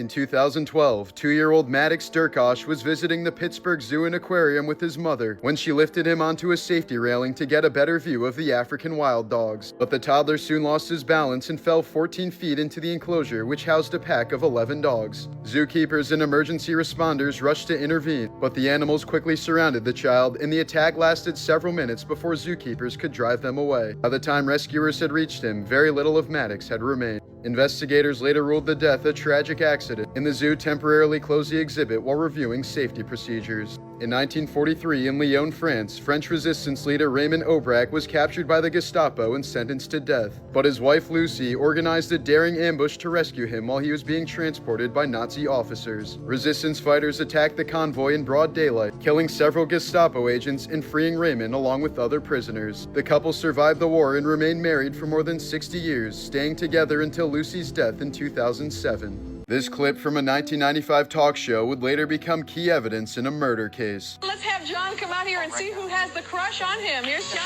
In 2012, 2-year-old Maddox Durkosh was visiting the Pittsburgh Zoo and Aquarium with his mother when she lifted him onto a safety railing to get a better view of the African wild dogs. But the toddler soon lost his balance and fell 14 feet into the enclosure, which housed a pack of 11 dogs. Zookeepers and emergency responders rushed to intervene, but the animals quickly surrounded the child, and the attack lasted several minutes before zookeepers could drive them away. By the time rescuers had reached him, very little of Maddox had remained. Investigators later ruled the death a tragic accident, and the zoo temporarily closed the exhibit while reviewing safety procedures. In 1943, in Lyon, France, French resistance leader Raymond Aubrac was captured by the Gestapo and sentenced to death. But his wife Lucy organized a daring ambush to rescue him while he was being transported by Nazi officers. Resistance fighters attacked the convoy in broad daylight, killing several Gestapo agents and freeing Raymond along with other prisoners. The couple survived the war and remained married for more than 60 years, staying together until Lucy's death in 2007. This clip from a 1995 talk show would later become key evidence in a murder case. Let's have John come out here and see who has the crush on him. Here's John.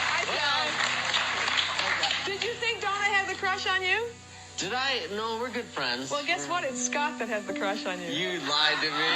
Hi, John. Did you think Donna had the crush on you? Did I? No, we're good friends. Well, guess what? It's Scott that has the crush on you. You lied to me.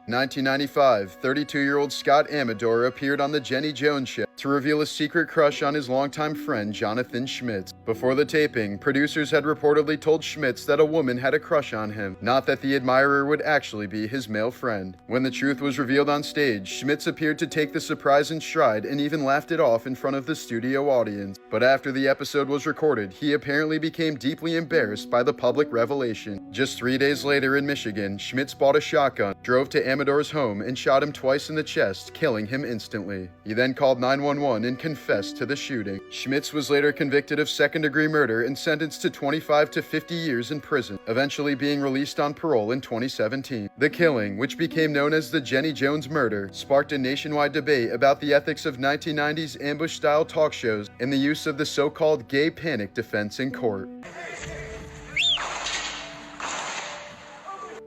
1995, 32-year-old Scott Amador appeared on The Jenny Jones Show to reveal a secret crush on his longtime friend Jonathan Schmitz. Before the taping, producers had reportedly told Schmitz that a woman had a crush on him, not that the admirer would actually be his male friend. When the truth was revealed on stage, Schmitz appeared to take the surprise in stride and even laughed it off in front of the studio audience. But after the episode was recorded, he apparently became deeply embarrassed by the public revelation. Just 3 days later in Michigan, Schmitz bought a shotgun, drove to Amador's home, and shot him twice in the chest, killing him instantly. He then called 911 and confessed to the shooting. Schmitz was later convicted of second-degree murder and sentenced to 25 to 50 years in prison, eventually being released on parole in 2017. The killing, which became known as the Jenny Jones murder, sparked a nationwide debate about the ethics of 1990s ambush-style talk shows and the use of the so-called gay panic defense in court.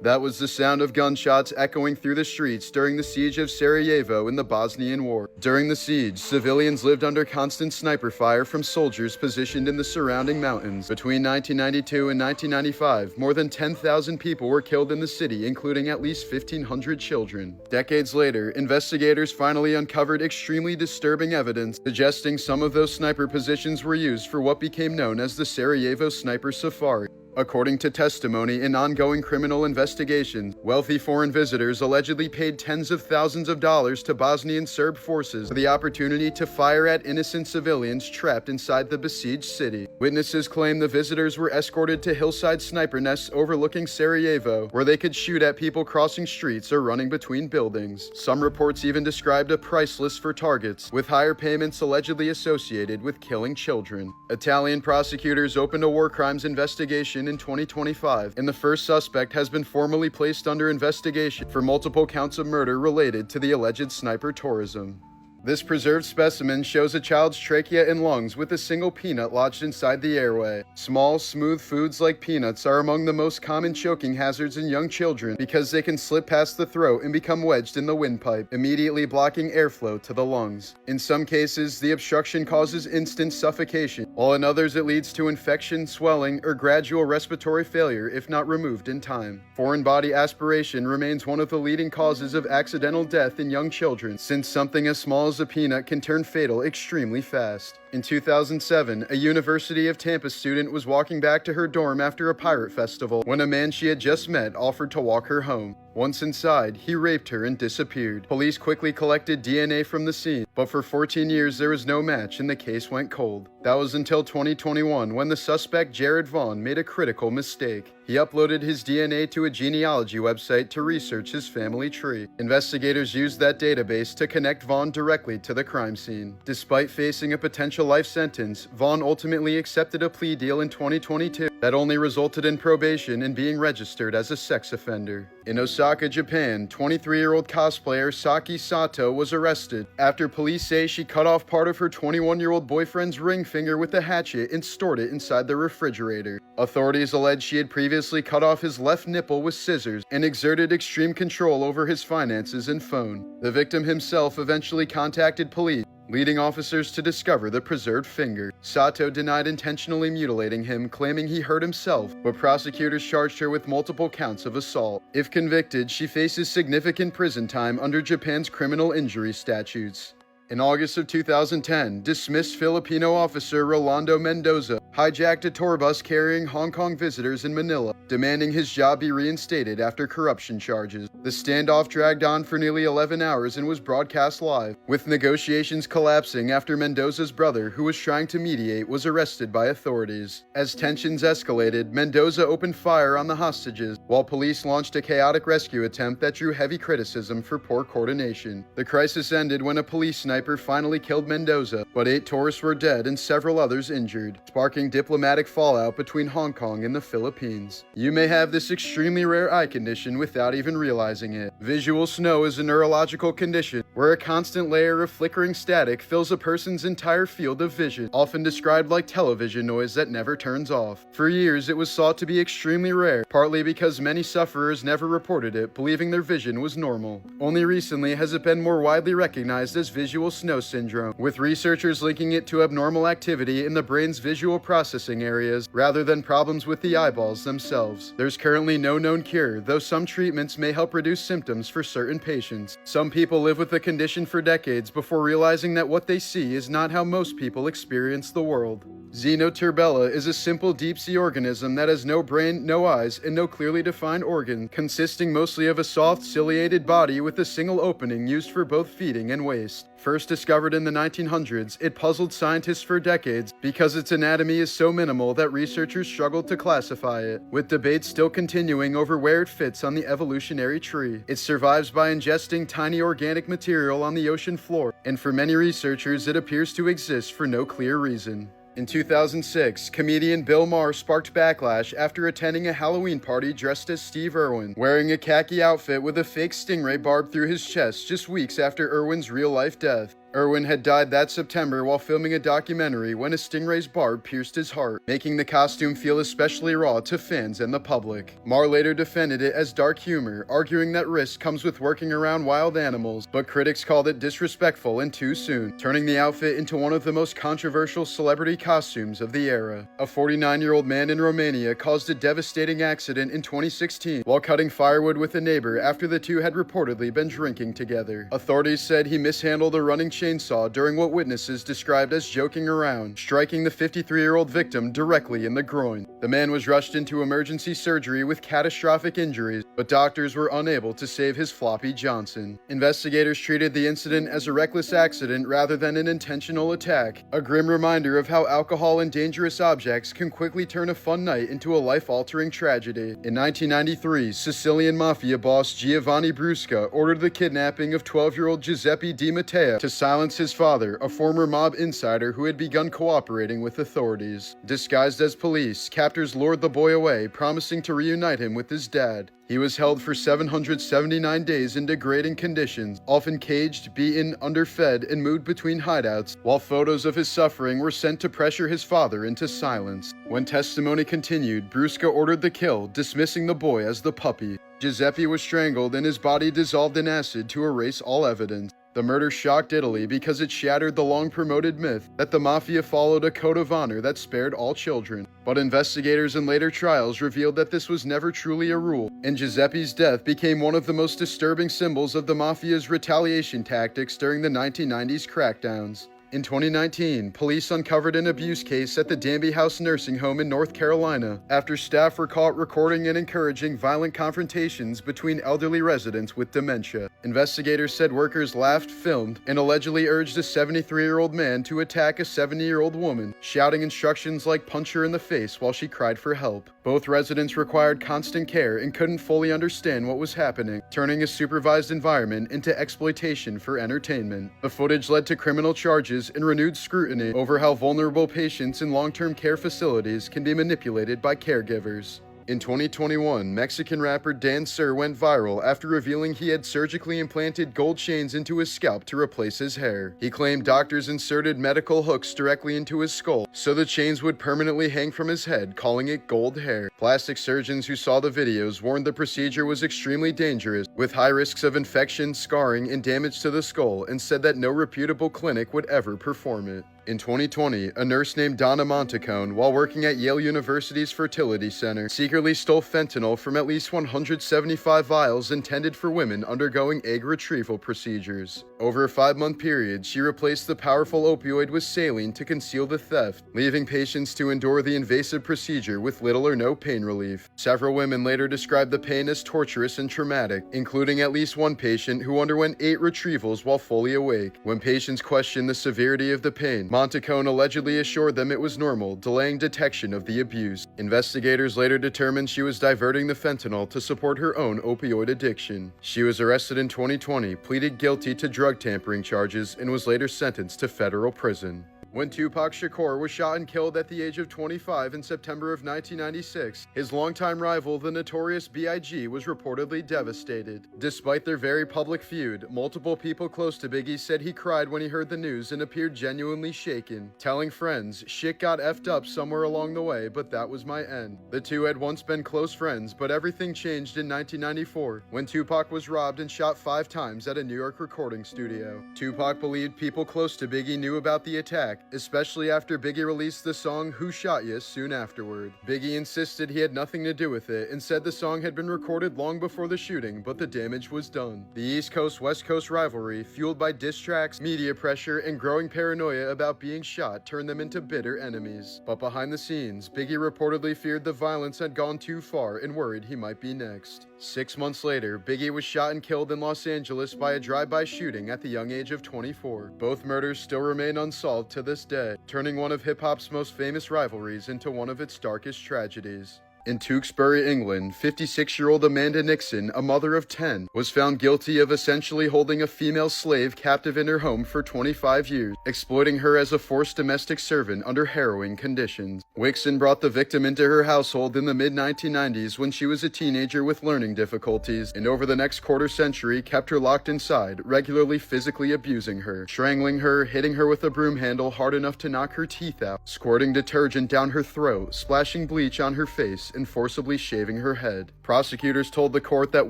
That was the sound of gunshots echoing through the streets during the siege of Sarajevo in the Bosnian War. During the siege, civilians lived under constant sniper fire from soldiers positioned in the surrounding mountains. Between 1992 and 1995, more than 10,000 people were killed in the city, including at least 1,500 children. Decades later, investigators finally uncovered extremely disturbing evidence suggesting some of those sniper positions were used for what became known as the Sarajevo Sniper Safari. According to testimony in ongoing criminal investigations, wealthy foreign visitors allegedly paid tens of thousands of dollars to Bosnian Serb forces for the opportunity to fire at innocent civilians trapped inside the besieged city. Witnesses claim the visitors were escorted to hillside sniper nests overlooking Sarajevo, where they could shoot at people crossing streets or running between buildings. Some reports even described a price list for targets, with higher payments allegedly associated with killing children. Italian prosecutors opened a war crimes investigation in 2025, and the first suspect has been formally placed under investigation for multiple counts of murder related to the alleged sniper tourism. This preserved specimen shows a child's trachea and lungs with a single peanut lodged inside the airway. Small, smooth foods like peanuts are among the most common choking hazards in young children because they can slip past the throat and become wedged in the windpipe, immediately blocking airflow to the lungs. In some cases, the obstruction causes instant suffocation, while in others it leads to infection, swelling, or gradual respiratory failure if not removed in time. Foreign body aspiration remains one of the leading causes of accidental death in young children, since something as small as a peanut can turn fatal extremely fast. In 2007, a University of Tampa student was walking back to her dorm after a pirate festival when a man she had just met offered to walk her home. Once inside, he raped her and disappeared. Police quickly collected DNA from the scene, but for 14 years there was no match and the case went cold. That was until 2021 when the suspect Jared Vaughn made a critical mistake. He uploaded his DNA to a genealogy website to research his family tree. Investigators used that database to connect Vaughn directly to the crime scene. Despite facing a potential life sentence, Vaughn ultimately accepted a plea deal in 2022 that only resulted in probation and being registered as a sex offender. In Osaka, Japan, 23-year-old cosplayer Saki Sato was arrested after police say she cut off part of her 21-year-old boyfriend's ring finger with a hatchet and stored it inside the refrigerator. Authorities allege she had previously cut off his left nipple with scissors and exerted extreme control over his finances and phone. The victim himself eventually contacted police, leading officers to discover the preserved finger. Sato denied intentionally mutilating him, claiming he hurt himself, but prosecutors charged her with multiple counts of assault. If convicted, she faces significant prison time under Japan's criminal injury statutes. In August of 2010, dismissed Filipino officer Rolando Mendoza hijacked a tour bus carrying Hong Kong visitors in Manila, demanding his job be reinstated after corruption charges. The standoff dragged on for nearly 11 hours and was broadcast live, with negotiations collapsing after Mendoza's brother, who was trying to mediate, was arrested by authorities. As tensions escalated, Mendoza opened fire on the hostages, while police launched a chaotic rescue attempt that drew heavy criticism for poor coordination. The crisis ended when a police sniper finally killed Mendoza, but 8 tourists were dead and several others injured, sparking diplomatic fallout between Hong Kong and the Philippines. You may have this extremely rare eye condition without even realizing it. Visual snow is a neurological condition where a constant layer of flickering static fills a person's entire field of vision, often described like television noise that never turns off. For years, it was thought to be extremely rare, partly because many sufferers never reported it, believing their vision was normal. Only recently has it been more widely recognized as visual snow syndrome, with researchers linking it to abnormal activity in the brain's visual processing areas rather than problems with the eyeballs themselves. There's currently no known cure, though some treatments may help reduce symptoms for certain patients. Some people live with the condition for decades before realizing that what they see is not how most people experience the world. Xenoturbella is a simple deep-sea organism that has no brain, no eyes, and no clearly defined organ, consisting mostly of a soft, ciliated body with a single opening used for both feeding and waste. First discovered in the 1900s, it puzzled scientists for decades because its anatomy is so minimal that researchers struggled to classify it, with debates still continuing over where it fits on the evolutionary tree. It survives by ingesting tiny organic material on the ocean floor, and for many researchers it appears to exist for no clear reason. In 2006, comedian Bill Maher sparked backlash after attending a Halloween party dressed as Steve Irwin, wearing a khaki outfit with a fake stingray barbed through his chest just weeks after Irwin's real-life death. Irwin had died that September while filming a documentary when a stingray's barb pierced his heart, making the costume feel especially raw to fans and the public. Maher later defended it as dark humor, arguing that risk comes with working around wild animals, but critics called it disrespectful and too soon, turning the outfit into one of the most controversial celebrity costumes of the era. A 49-year-old man in Romania caused a devastating accident in 2016 while cutting firewood with a neighbor after the two had reportedly been drinking together. Authorities said he mishandled a running chainsaw during what witnesses described as joking around, striking the 53-year-old victim directly in the groin. The man was rushed into emergency surgery with catastrophic injuries, but doctors were unable to save his floppy Johnson. Investigators treated the incident as a reckless accident rather than an intentional attack, a grim reminder of how alcohol and dangerous objects can quickly turn a fun night into a life-altering tragedy. In 1993, Sicilian mafia boss Giovanni Brusca ordered the kidnapping of 12-year-old Giuseppe Di Matteo to silence his father, a former mob insider who had begun cooperating with authorities. Disguised as police, captors lured the boy away, promising to reunite him with his dad. He was held for 779 days in degrading conditions, often caged, beaten, underfed, and moved between hideouts, while photos of his suffering were sent to pressure his father into silence. When testimony continued, Brusca ordered the kill, dismissing the boy as the puppy. Giuseppe was strangled and his body dissolved in acid to erase all evidence. The murder shocked Italy because it shattered the long-promoted myth that the mafia followed a code of honor that spared all children. But investigators in later trials revealed that this was never truly a rule, and Giuseppe's death became one of the most disturbing symbols of the mafia's retaliation tactics during the 1990s crackdowns. In 2019, police uncovered an abuse case at the Danby House nursing home in North Carolina after staff were caught recording and encouraging violent confrontations between elderly residents with dementia. Investigators said workers laughed, filmed, and allegedly urged a 73-year-old man to attack a 70-year-old woman, shouting instructions like punch her in the face while she cried for help. Both residents required constant care and couldn't fully understand what was happening, turning a supervised environment into exploitation for entertainment. The footage led to criminal charges and renewed scrutiny over how vulnerable patients in long-term care facilities can be manipulated by caregivers. In 2021, Mexican rapper Dan Sur went viral after revealing he had surgically implanted gold chains into his scalp to replace his hair. He claimed doctors inserted medical hooks directly into his skull so the chains would permanently hang from his head, calling it gold hair. Plastic surgeons who saw the videos warned the procedure was extremely dangerous, with high risks of infection, scarring, and damage to the skull, and said that no reputable clinic would ever perform it. In 2020, a nurse named Donna Montecone, while working at Yale University's fertility center, secretly stole fentanyl from at least 175 vials intended for women undergoing egg retrieval procedures. Over a 5-month period, she replaced the powerful opioid with saline to conceal the theft, leaving patients to endure the invasive procedure with little or no pain relief. Several women later described the pain as torturous and traumatic, including at least one patient who underwent 8 retrievals while fully awake. When patients questioned the severity of the pain, Montecone allegedly assured them it was normal, delaying detection of the abuse. Investigators later determined she was diverting the fentanyl to support her own opioid addiction. She was arrested in 2020, pleaded guilty to drug tampering charges, and was later sentenced to federal prison. When Tupac Shakur was shot and killed at the age of 25 in September of 1996, his longtime rival, the notorious B.I.G., was reportedly devastated. Despite their very public feud, multiple people close to Biggie said he cried when he heard the news and appeared genuinely shaken, telling friends, "Shit got effed up somewhere along the way, but that was my end." The two had once been close friends, but everything changed in 1994, when Tupac was robbed and shot 5 times at a New York recording studio. Tupac believed people close to Biggie knew about the attack, especially after Biggie released the song "Who Shot Ya" soon afterward. Biggie insisted he had nothing to do with it and said the song had been recorded long before the shooting, but the damage was done. The East Coast-West Coast rivalry, fueled by diss tracks, media pressure, and growing paranoia about being shot, turned them into bitter enemies. But behind the scenes, Biggie reportedly feared the violence had gone too far and worried he might be next. 6 months later, Biggie was shot and killed in Los Angeles by a drive-by shooting at the young age of 24. Both murders still remain unsolved to this day, turning one of hip-hop's most famous rivalries into one of its darkest tragedies. In Tewkesbury, England, 56-year-old Amanda Nixon, a mother of 10, was found guilty of essentially holding a female slave captive in her home for 25 years, exploiting her as a forced domestic servant under harrowing conditions. Wixon brought the victim into her household in the mid-1990s when she was a teenager with learning difficulties, and over the next quarter-century kept her locked inside, regularly physically abusing her, strangling her, hitting her with a broom handle hard enough to knock her teeth out, squirting detergent down her throat, splashing bleach on her face, and forcibly shaving her head. Prosecutors told the court that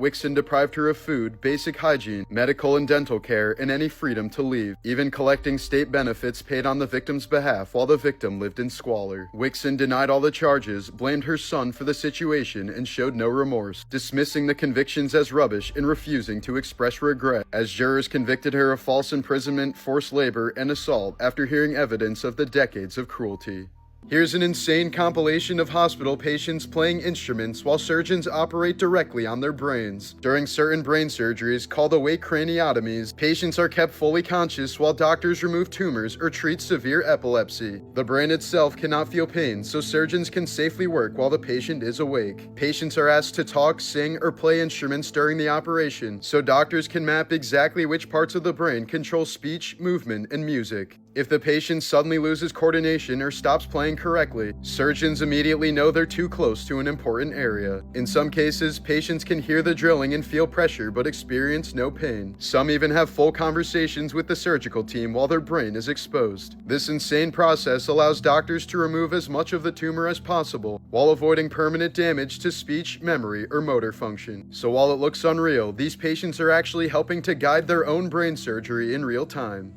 Wixon deprived her of food, basic hygiene, medical and dental care, and any freedom to leave, even collecting state benefits paid on the victim's behalf while the victim lived in squalor. Wixon denied all the charges, blamed her son for the situation, and showed no remorse, dismissing the convictions as rubbish and refusing to express regret, as jurors convicted her of false imprisonment, forced labor, and assault after hearing evidence of the decades of cruelty. Here's an insane compilation of hospital patients playing instruments while surgeons operate directly on their brains. During certain brain surgeries, called awake craniotomies, patients are kept fully conscious while doctors remove tumors or treat severe epilepsy. The brain itself cannot feel pain, so surgeons can safely work while the patient is awake. Patients are asked to talk, sing, or play instruments during the operation, so doctors can map exactly which parts of the brain control speech, movement, and music. If the patient suddenly loses coordination or stops playing correctly, surgeons immediately know they're too close to an important area. In some cases, patients can hear the drilling and feel pressure but experience no pain. Some even have full conversations with the surgical team while their brain is exposed. This insane process allows doctors to remove as much of the tumor as possible while avoiding permanent damage to speech, memory, or motor function. So while it looks unreal, these patients are actually helping to guide their own brain surgery in real time.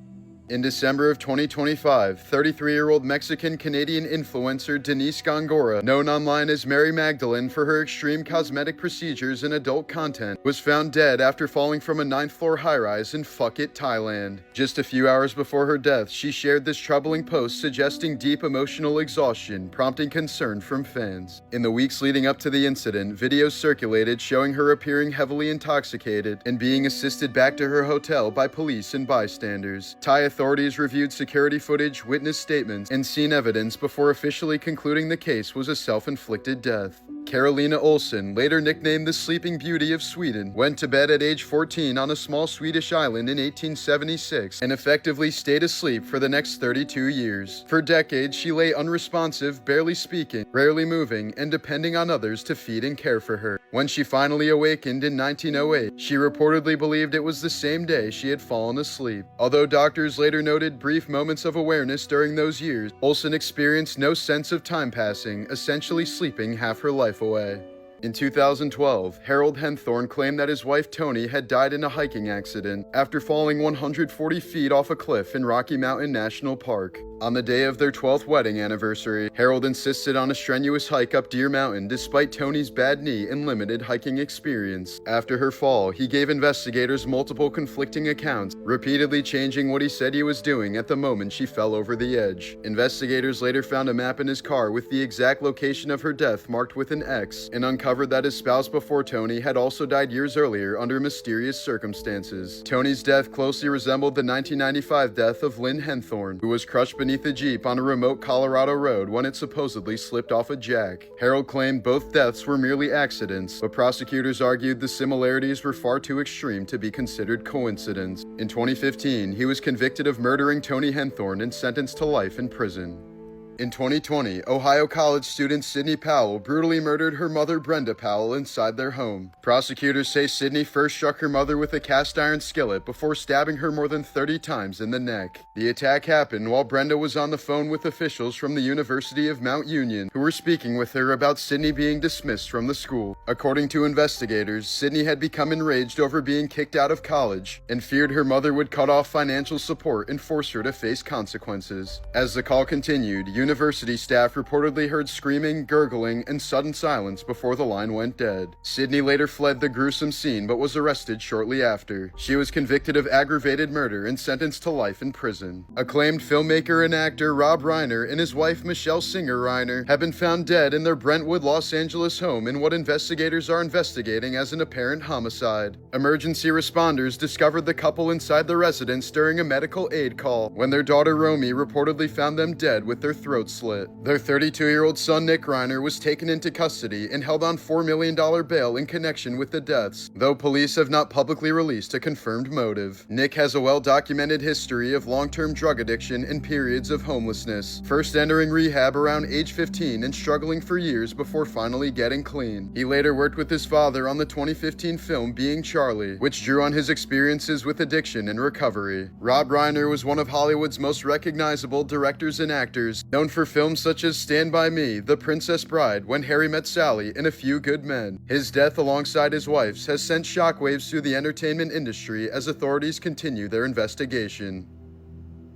In December of 2025, 33-year-old Mexican-Canadian influencer Denise Gongora, known online as Mary Magdalene for her extreme cosmetic procedures and adult content, was found dead after falling from a 9th-floor high-rise in Phuket, Thailand. Just a few hours before her death, she shared this troubling post suggesting deep emotional exhaustion, prompting concern from fans. In the weeks leading up to the incident, videos circulated showing her appearing heavily intoxicated and being assisted back to her hotel by police and bystanders. Thai authorities reviewed security footage, witness statements, and scene evidence before officially concluding the case was a self-inflicted death. Carolina Olsen, later nicknamed the Sleeping Beauty of Sweden, went to bed at age 14 on a small Swedish island in 1876 and effectively stayed asleep for the next 32 years. For decades, she lay unresponsive, barely speaking, rarely moving, and depending on others to feed and care for her. When she finally awakened in 1908, she reportedly believed it was the same day she had fallen asleep. Although doctors later noted brief moments of awareness during those years, Olsen experienced no sense of time passing, essentially sleeping half her life away. In 2012, Harold Henthorne claimed that his wife Toni had died in a hiking accident after falling 140 feet off a cliff in Rocky Mountain National Park. On the day of their 12th wedding anniversary, Harold insisted on a strenuous hike up Deer Mountain despite Toni's bad knee and limited hiking experience. After her fall, he gave investigators multiple conflicting accounts, repeatedly changing what he said he was doing at the moment she fell over the edge. Investigators later found a map in his car with the exact location of her death marked with an X and uncovered that his spouse before Toni had also died years earlier under mysterious circumstances. Toni's death closely resembled the 1995 death of Lynn Henthorne, who was crushed beneath a Jeep on a remote Colorado road when it supposedly slipped off a jack. Harold claimed both deaths were merely accidents, but prosecutors argued the similarities were far too extreme to be considered coincidence. In 2015, he was convicted of murdering Toni Henthorne and sentenced to life in prison. In 2020, Ohio College student Sidney Powell brutally murdered her mother Brenda Powell inside their home. Prosecutors say Sidney first struck her mother with a cast iron skillet before stabbing her more than 30 times in the neck. The attack happened while Brenda was on the phone with officials from the University of Mount Union, who were speaking with her about Sidney being dismissed from the school. According to investigators, Sidney had become enraged over being kicked out of college and feared her mother would cut off financial support and force her to face consequences. As the call continued, university staff reportedly heard screaming, gurgling, and sudden silence before the line went dead. Sidney later fled the gruesome scene but was arrested shortly after. She was convicted of aggravated murder and sentenced to life in prison. Acclaimed filmmaker and actor Rob Reiner and his wife Michelle Singer Reiner have been found dead in their Brentwood, Los Angeles home in what investigators are investigating as an apparent homicide. Emergency responders discovered the couple inside the residence during a medical aid call when their daughter Romy reportedly found them dead with their throat slit. Their 32-year-old son Nick Reiner was taken into custody and held on $4 million bail in connection with the deaths, though police have not publicly released a confirmed motive. Nick has a well-documented history of long-term drug addiction and periods of homelessness, first entering rehab around age 15 and struggling for years before finally getting clean. He later worked with his father on the 2015 film Being Charlie, which drew on his experiences with addiction and recovery. Rob Reiner was one of Hollywood's most recognizable directors and actors, known for films such as Stand By Me, The Princess Bride, When Harry Met Sally, and A Few Good Men. His death alongside his wife's has sent shockwaves through the entertainment industry as authorities continue their investigation.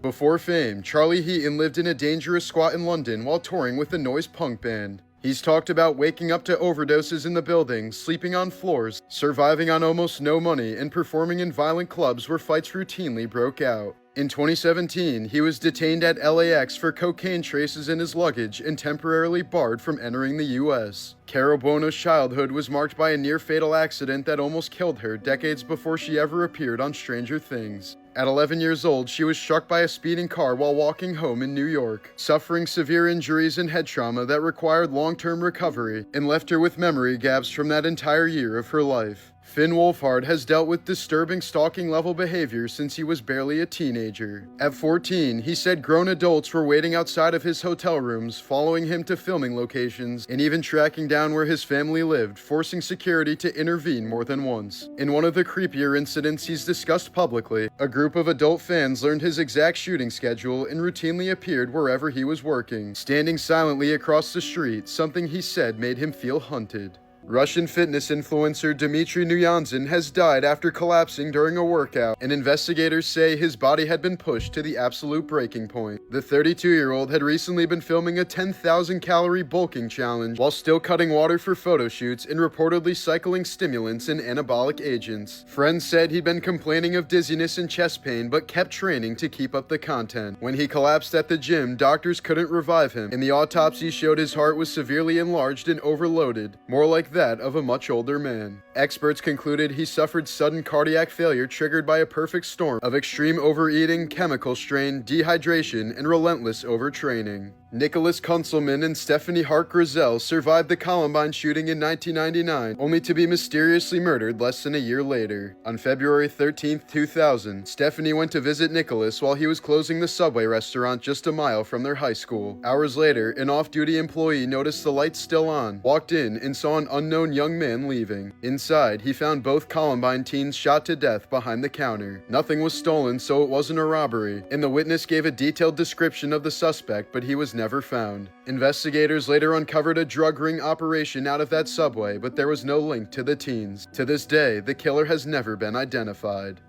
Before fame, Charlie Heaton lived in a dangerous squat in London while touring with a noise punk band. He's talked about waking up to overdoses in the building, sleeping on floors, surviving on almost no money, and performing in violent clubs where fights routinely broke out. In 2017, he was detained at LAX for cocaine traces in his luggage and temporarily barred from entering the US. Carol Buono's childhood was marked by a near-fatal accident that almost killed her decades before she ever appeared on Stranger Things. At 11 years old, she was struck by a speeding car while walking home in New York, suffering severe injuries and head trauma that required long-term recovery and left her with memory gaps from that entire year of her life. Finn Wolfhard has dealt with disturbing stalking-level behavior since he was barely a teenager. At 14, he said grown adults were waiting outside of his hotel rooms, following him to filming locations, and even tracking down where his family lived, forcing security to intervene more than once. In one of the creepier incidents he's discussed publicly, a group of adult fans learned his exact shooting schedule and routinely appeared wherever he was working, standing silently across the street, something he said made him feel hunted. Russian fitness influencer Dmitry Nuyanzin has died after collapsing during a workout, and investigators say his body had been pushed to the absolute breaking point. The 32-year-old had recently been filming a 10,000-calorie bulking challenge while still cutting water for photo shoots and reportedly cycling stimulants and anabolic agents. Friends said he'd been complaining of dizziness and chest pain but kept training to keep up the content. When he collapsed at the gym, doctors couldn't revive him, and the autopsy showed his heart was severely enlarged and overloaded, more like that of a much older man. Experts concluded he suffered sudden cardiac failure triggered by a perfect storm of extreme overeating, chemical strain, dehydration, and relentless overtraining. Nicholas Kunzelman and Stephanie Hart Grizel survived the Columbine shooting in 1999, only to be mysteriously murdered less than a year later. On February 13, 2000, Stephanie went to visit Nicholas while he was closing the Subway restaurant just a mile from their high school. Hours later, an off-duty employee noticed the lights still on, walked in, and saw an unknown young man leaving. Inside, he found both Columbine teens shot to death behind the counter. Nothing was stolen, so it wasn't a robbery, and the witness gave a detailed description of the suspect, but he was never found. Investigators later uncovered a drug ring operation out of that Subway, but there was no link to the teens. To this day, the killer has never been identified.